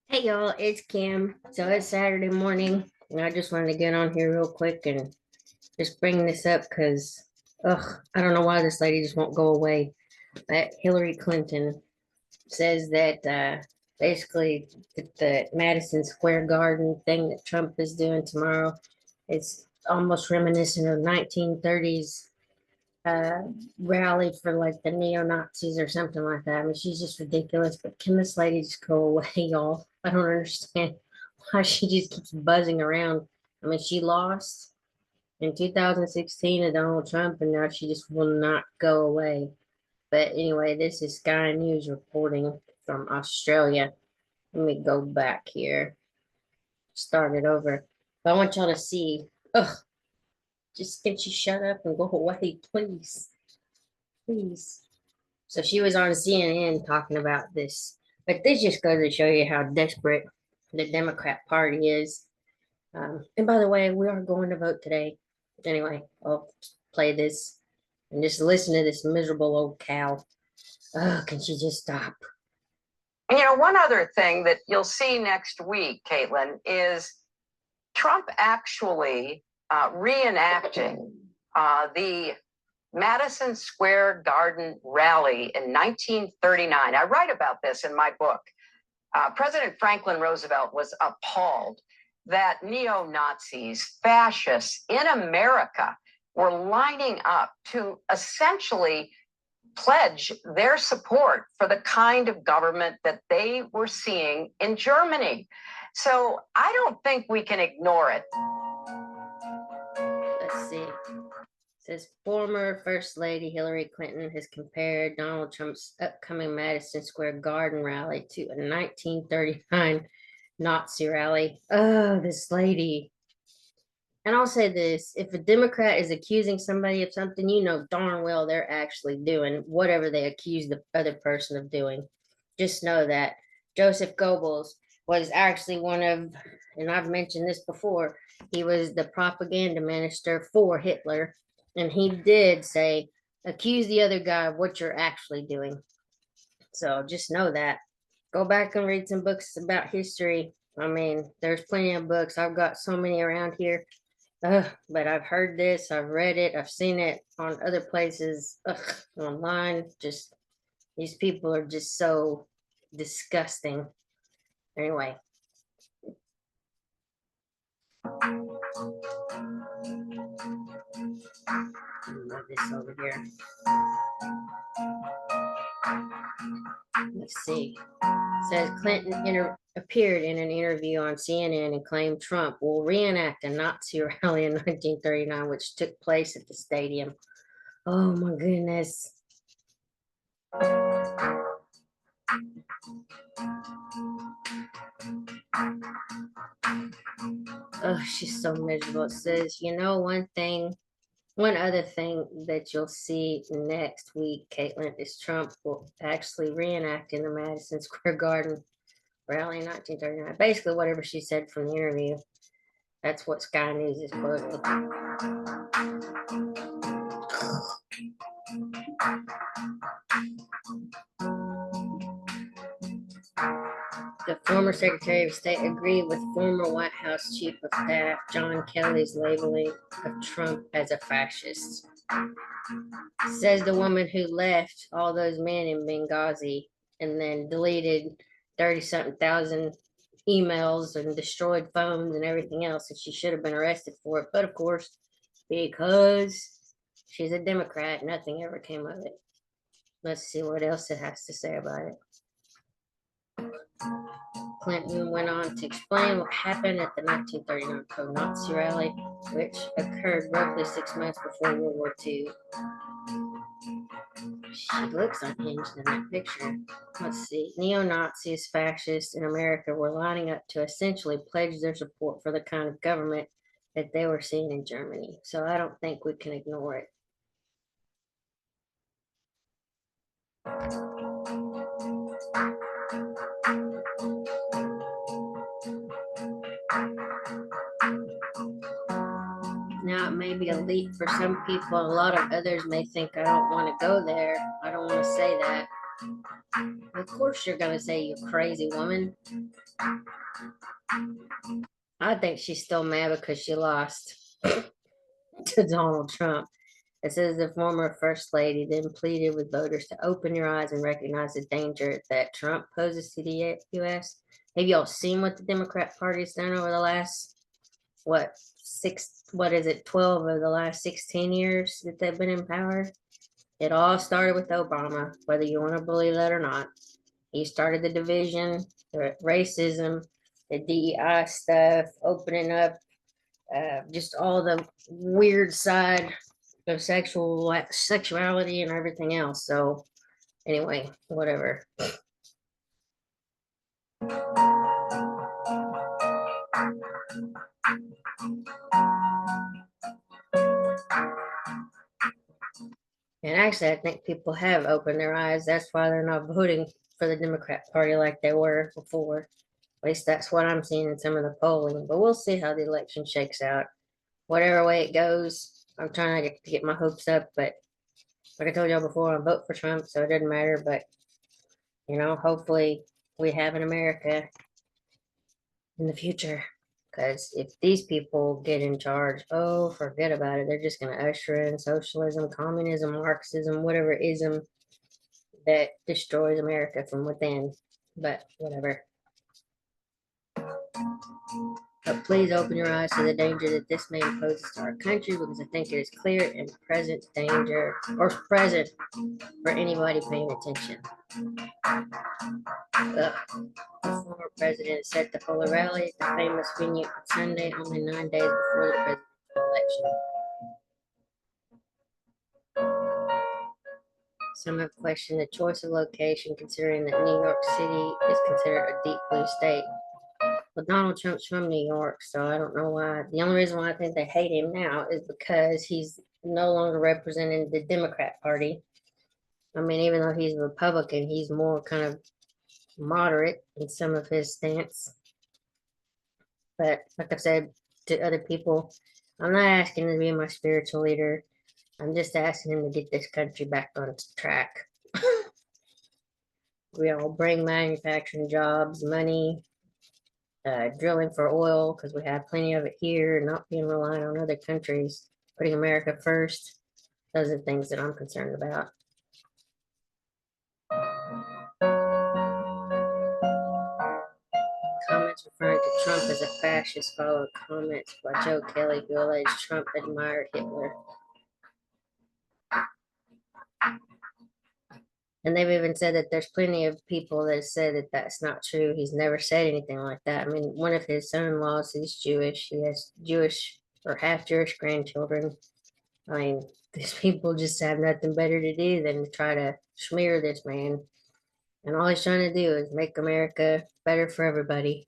Hey y'all, it's Kim. So it's Saturday morning, and I just wanted to get on here real quick and just bring this up because, I don't know why this lady just won't go away. That Hillary Clinton says that basically the Madison Square Garden thing that Trump is doing tomorrow, it's almost reminiscent of 1930s uh, rally for like the neo-Nazis or something like that. I mean, she's just ridiculous. But can this lady just go away, y'all? I don't understand why she just keeps buzzing around. I mean, she lost in 2016 to Donald Trump, and now she just will not go away. But anyway, this is Sky News reporting from Australia. Let me go back here, start it over. But I want y'all to see. Ugh, just can she shut up and go away, please? Please. So she was on CNN talking about this. But this just goes to show you how desperate the Democrat Party is. And by the way, we are going to vote today. Anyway, I'll play this and just listen to this miserable old cow. Oh, can she just stop? One other thing that you'll see next week, Caitlin, is Trump actually reenacting the Madison Square Garden rally in 1939. I write about this in my book. President Franklin Roosevelt was appalled that neo-Nazis, fascists in America were lining up to essentially pledge their support for the kind of government that they were seeing in Germany. So I don't think we can ignore it. Let's see. It says former First Lady Hillary Clinton has compared Donald Trump's upcoming Madison Square Garden rally to a 1939 Nazi rally. Oh, this lady. And I'll say this, if a Democrat is accusing somebody of something, you know darn well they're actually doing whatever they accuse the other person of doing. Just know that Joseph Goebbels was actually one of, and I've mentioned this before, he was the propaganda minister for Hitler. And he did say, accuse the other guy of what you're actually doing. So just know that. Go back and read some books about history. I mean, there's plenty of books. I've got so many around here. But I've heard this, I've read it, I've seen it on other places, online. Just these people are just so disgusting. Anyway, move this over here. Let's see. It says Clinton appeared in an interview on CNN and claimed Trump will reenact a Nazi rally in 1939, which took place at the stadium. Oh my goodness. Oh, she's so miserable. It says, one other thing that you'll see next week, Caitlin, is Trump will actually reenact in the Madison Square Garden rally in 1939. Basically, whatever she said from the interview. That's what Sky News is quoting. The former Secretary of State agreed with former White House Chief of Staff John Kelly's labeling of Trump as a fascist. Says the woman who left all those men in Benghazi and then deleted 30-something thousand emails and destroyed phones and everything else, and she should have been arrested for it. But of course, because she's a Democrat, nothing ever came of it. Let's see what else it has to say about it. Clinton went on to explain what happened at the 1939 pro-Nazi rally, which occurred roughly 6 months before World War II. She looks unhinged in that picture. Let's see. Neo-Nazis, fascists in America were lining up to essentially pledge their support for the kind of government that they were seeing in Germany. So I don't think we can ignore it. Now, it may be a leap for some people. A lot of others may think I don't want to go there. I don't want to say that. Of course you're gonna say, you crazy woman. I think she's still mad because she lost to Donald Trump. It says the former First Lady then pleaded with voters to open your eyes and recognize the danger that Trump poses to the U.S. Have y'all seen what the Democrat Party's done over the last, what is it, 12 of the last 16 years that they've been in power? It all started with Obama, whether you want to believe that or not. He started the division, the racism, the DEI stuff, opening up just all the weird side of sexuality and everything else. So anyway, whatever. And actually, I think people have opened their eyes. That's why they're not voting for the Democrat Party like they were before. At least that's what I'm seeing in some of the polling. But we'll see how the election shakes out. Whatever way it goes, I'm trying to get my hopes up. But like I told y'all before, I vote for Trump, so it doesn't matter. But, hopefully we have an America in the future. Because if these people get in charge, oh, forget about it. They're just going to usher in socialism, communism, Marxism, whatever ism that destroys America from within. But whatever. But please open your eyes to the danger that this man poses to our country, because I think it is clear and present danger, or present for anybody paying attention. The former president said to hold a rally at the famous venue on Sunday, only 9 days before the presidential election. Some have questioned the choice of location, considering that New York City is considered a deep blue state. Well, Donald Trump's from New York, so I don't know why. The only reason why I think they hate him now is because he's no longer representing the Democrat Party. I mean, even though he's a Republican, he's more kind of moderate in some of his stance. But like I said to other people, I'm not asking him to be my spiritual leader. I'm just asking him to get this country back on track. We all bring manufacturing jobs, money, drilling for oil because we have plenty of it here, not being reliant on other countries, putting America first. Those are things that I'm concerned about. Comments referring to Trump as a fascist followed comments by Joe Kelly, who alleged Trump admired Hitler. And they've even said that there's plenty of people that said that that's not true. He's never said anything like that. I mean, one of his son-in-laws is Jewish. He has Jewish or half Jewish grandchildren. I mean, these people just have nothing better to do than to try to smear this man. And all he's trying to do is make America better for everybody.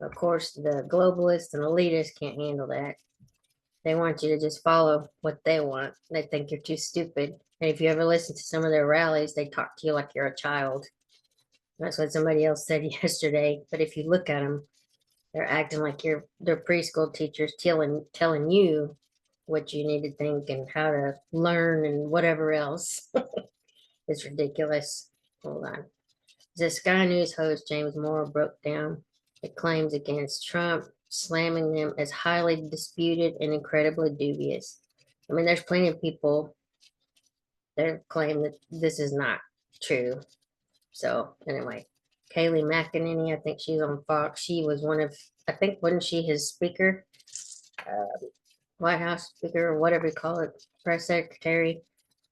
Of course, the globalists and elitists can't handle that. They want you to just follow what they want. They think you're too stupid. And if you ever listen to some of their rallies, they talk to you like you're a child. That's what somebody else said yesterday. But if you look at them, they're acting like they're preschool teachers telling you what you need to think and how to learn and whatever else. It's ridiculous. Hold on. The Sky News host James Moore broke down the claims against Trump, slamming them as highly disputed and incredibly dubious. I mean, there's plenty of people that claim that this is not true. So anyway, Kayleigh McEnany, I think she's on Fox. She was wasn't she his speaker? White House speaker or whatever you call it, press secretary.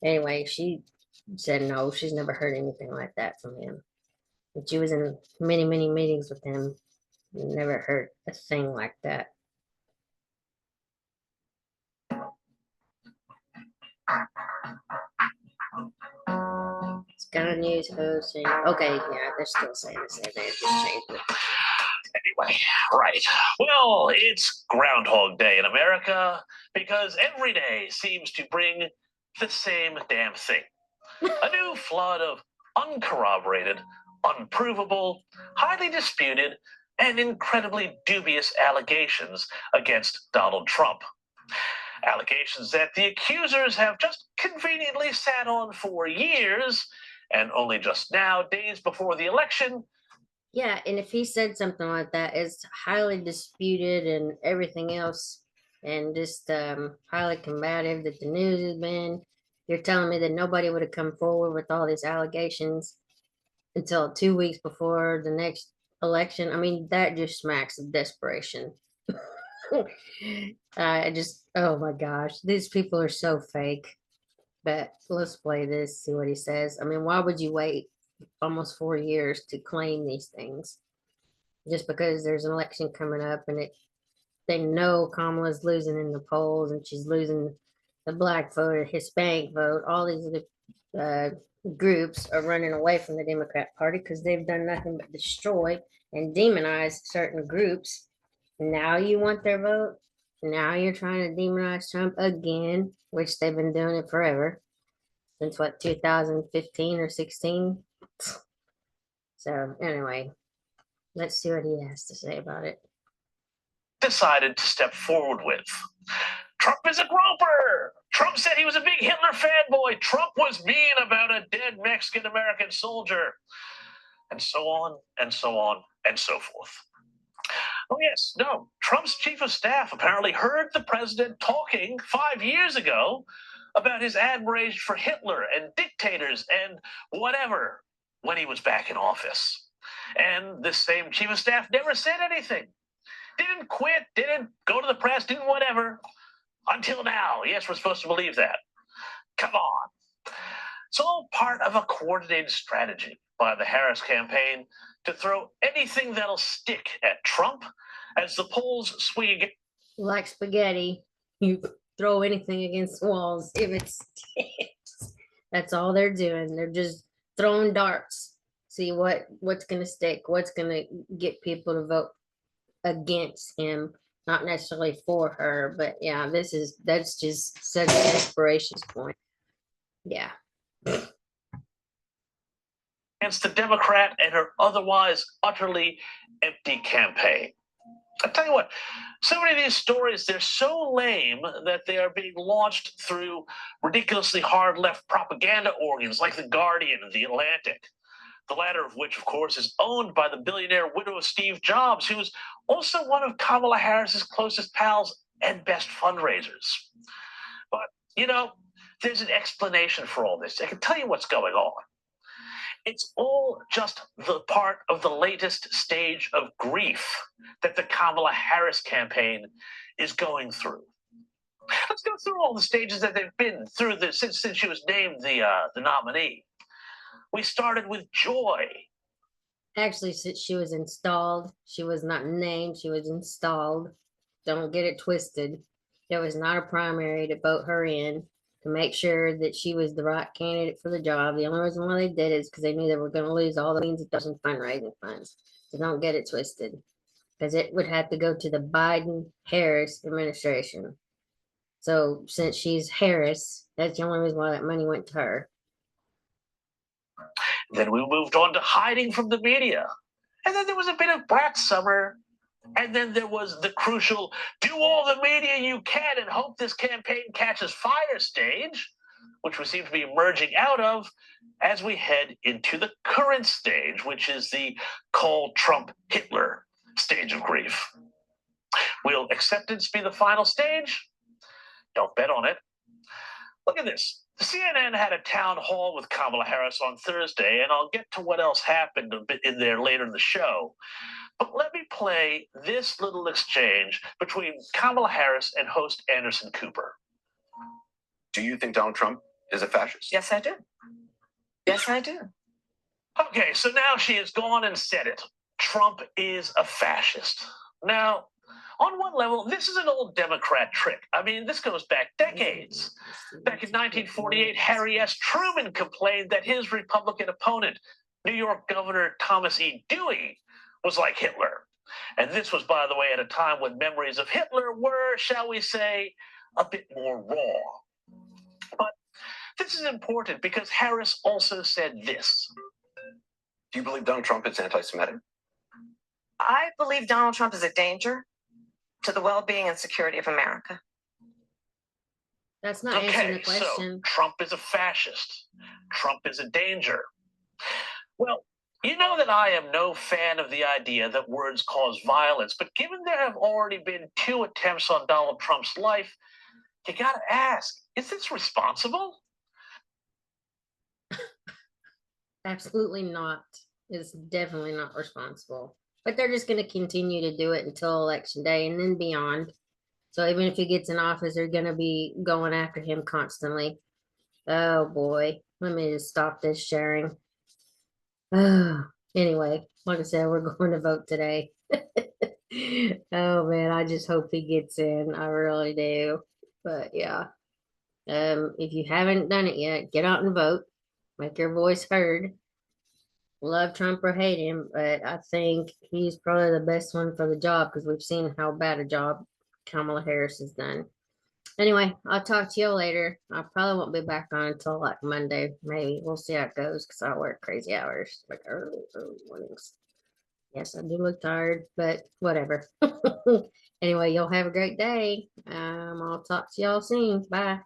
Anyway, she said no, she's never heard anything like that from him. But she was in many, many meetings with him. Never heard a thing like that. Sky News host saying, okay, yeah, they're still saying the same thing. Just changed it. Anyway, right. Well, it's Groundhog Day in America because every day seems to bring the same damn thing. A new flood of uncorroborated, unprovable, highly disputed, and incredibly dubious allegations against Donald Trump. Allegations that the accusers have just conveniently sat on for years And only just now, days before the election, Yeah, and if he said something like that, it's highly disputed and everything else, and just highly combative that the news has been. You're telling me that nobody would have come forward with all these allegations until 2 weeks before the next election. I mean, that just smacks of desperation. I just, oh my gosh, these people are so fake. But let's play this, see what he says. I mean, why would you wait almost 4 years to claim these things? Just because there's an election coming up and they know Kamala's losing in the polls and she's losing the black vote, or Hispanic vote, all these other groups are running away from the Democrat Party because they've done nothing but destroy and demonize certain groups. Now you want their vote. Now you're trying to demonize Trump again, which they've been doing it forever, since what, 2015 or 16. So anyway, let's see what he has to say about it. decided to step forward with. Trump is a groper. Trump said he was a big Hitler fanboy. Trump was mean about a dead Mexican American soldier. And so on and so on and so forth. Oh, yes, no. Trump's chief of staff apparently heard the president talking 5 years ago about his admiration for Hitler and dictators and whatever when he was back in office. And this same chief of staff never said anything. Didn't quit, didn't go to the press, didn't whatever. Until now. Yes, we're supposed to believe that. Come on. It's all part of a coordinated strategy by the Harris campaign to throw anything that'll stick at Trump as the polls swing. Like spaghetti, you throw anything against the walls if it sticks. That's all they're doing. They're just throwing darts. See what's gonna stick, what's gonna get people to vote against him, not necessarily for her. But yeah, that's just such a desperation point. Yeah. Against the Democrat and her otherwise utterly empty campaign. I tell you what, so many of these stories, they're so lame that they are being launched through ridiculously hard left propaganda organs like The Guardian and The Atlantic. The latter of which, of course, is owned by the billionaire widow of Steve Jobs, who is also one of Kamala Harris's closest pals and best fundraisers. But, there's an explanation for all this. I can tell you what's going on. It's all just the part of the latest stage of grief that the Kamala Harris campaign is going through. Let's go through all the stages that they've been through since she was named the nominee. We started with joy. Actually, since she was installed, she was not named, she was installed. Don't get it twisted. There was not a primary to vote her in to make sure that she was the right candidate for the job. The only reason why they did it is because they knew they were going to lose all the millions of dollars in fundraising funds. So don't get it twisted, because it would have to go to the Biden-Harris administration. So since she's Harris, that's the only reason why that money went to her. Then we moved on to hiding from the media. And then there was a bit of brat summer. And then there was the crucial do all the media you can and hope this campaign catches fire stage, which we seem to be emerging out of as we head into the current stage, which is the call Trump Hitler stage of grief. Will acceptance be the final stage? Don't bet on it. Look at this. CNN had a town hall with Kamala Harris on Thursday, and I'll get to what else happened a bit in there later in the show. But let me play this little exchange between Kamala Harris and host Anderson Cooper. Do you think Donald Trump is a fascist? Yes, I do. Yes, I do. Okay, so now she has gone and said it. Trump is a fascist. Now, on one level, this is an old Democrat trick. I mean, this goes back decades. Back in 1948, Harry S. Truman complained that his Republican opponent, New York Governor Thomas E. Dewey, was like Hitler. And this was, by the way, at a time when memories of Hitler were, shall we say, a bit more raw. But this is important because Harris also said this. Do you believe Donald Trump is anti-Semitic? I believe Donald Trump is a danger to the well-being and security of America. That's not answering the Okay, so question. Trump is a fascist. Trump is a danger. Well, you know that I am no fan of the idea that words cause violence, but given there have already been 2 attempts on Donald Trump's life, you gotta ask, is this responsible? Absolutely not. It's definitely not responsible. But they're just going to continue to do it until election day and then beyond. So even if he gets in office, they're going to be going after him constantly. Oh boy. Let me just stop this sharing. Anyway, like I said, we're going to vote today. Oh man, I just hope he gets in. I really do. But yeah. If you haven't done it yet, get out and vote. Make your voice heard. Love Trump or hate him, but I think he's probably the best one for the job because we've seen how bad a job Kamala Harris has done. Anyway, I'll talk to you later. I probably won't be back on until like Monday, maybe. We'll see how it goes because I work crazy hours, like early mornings. Yes, I do look tired, but whatever. Anyway, you'll have a great day. I'll talk to y'all soon. Bye.